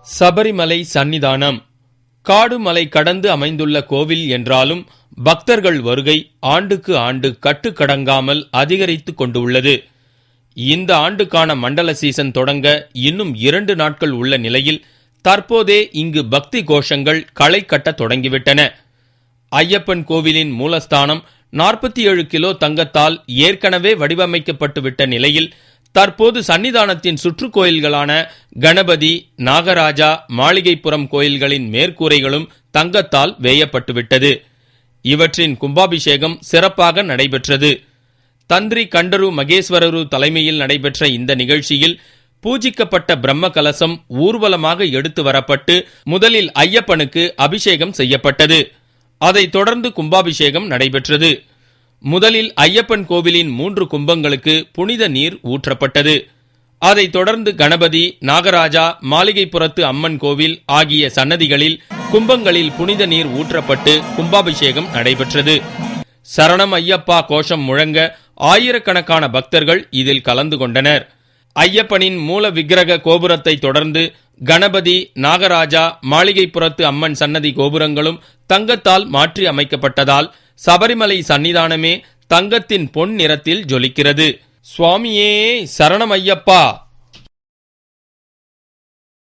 சபரிமலை சன்னிதானம் காடு மலை கடந்து அமைந்துள்ள கோவில் என்றாலும் பக்தர்கள் வருகை ஆண்டுக்கு ஆண்டு கட்டுக்கடங்காமல் அதிகரித்துக் கொண்டுள்ளது. இந்த ஆண்டுக்கான மண்டல சீசன் தொடங்க இன்னும் 2 நாட்கள் உள்ள நிலையில் தற்போதே இங்கு பக்தி கோஷங்கள் களை கட்ட தொடங்கிவிட்டன. ஐயப்பன் கோவிலின் மூலஸ்தானம் 47 கிலோ தங்கத்தால் ஏற்கனவே வடிவமைக்கப்பட்டுவிட்ட நிலையில் தற்போது சன்னிதானத்தின் சுற்றுக்கோயில்களான கணபதி, நாகராஜா, மாளிகைப்புறம் கோயில்களின் மேற்கூரைகளும் தங்கத்தால் வேயப்பட்டுவிட்டது. இவற்றின் கும்பாபிஷேகம் சிறப்பாக நடைபெற்றது. தந்திரி கண்டரு மகேஸ்வரரு தலைமையில் நடைபெற்ற இந்த நிகழ்ச்சியில் பூஜிக்கப்பட்ட பிரம்ம கலசம் ஊர்வலமாக எடுத்து வரப்பட்டு முதலில் ஐயப்பனுக்கு அபிஷேகம் செய்யப்பட்டது. அதைத் தொடர்ந்து கும்பாபிஷேகம் நடைபெற்றது. முதலில் ஐயப்பன் கோவிலின் 3 கும்பங்களுக்கு புனித நீர் ஊற்றப்பட்டது. அதைத் தொடர்ந்து கணபதி, நாகராஜா, மாளிகைப்புறத்து அம்மன் கோவில் ஆகிய சன்னதிகளில் கும்பங்களில் புனித நீர் ஊற்றப்பட்டு கும்பாபிஷேகம் நடைபெற்றது. சரணம் ஐயப்பா கோஷம் முழங்க ஆயிரக்கணக்கான பக்தர்கள் இதில் கலந்து கொண்டனர். ஐயப்பனின் மூல விக்கிரக கோபுரத்தை தொடர்ந்து கணபதி, நாகராஜா, மாளிகைப்புறத்து அம்மன் சன்னதி கோபுரங்களும் தங்கத்தால் மாற்றி அமைக்கப்பட்டதால் சபரிமலை சன்னிதானமே தங்கத்தின் பொன் நிறத்தில் ஜொலிக்கிறது. சுவாமியே சரணம் ஐயப்பா.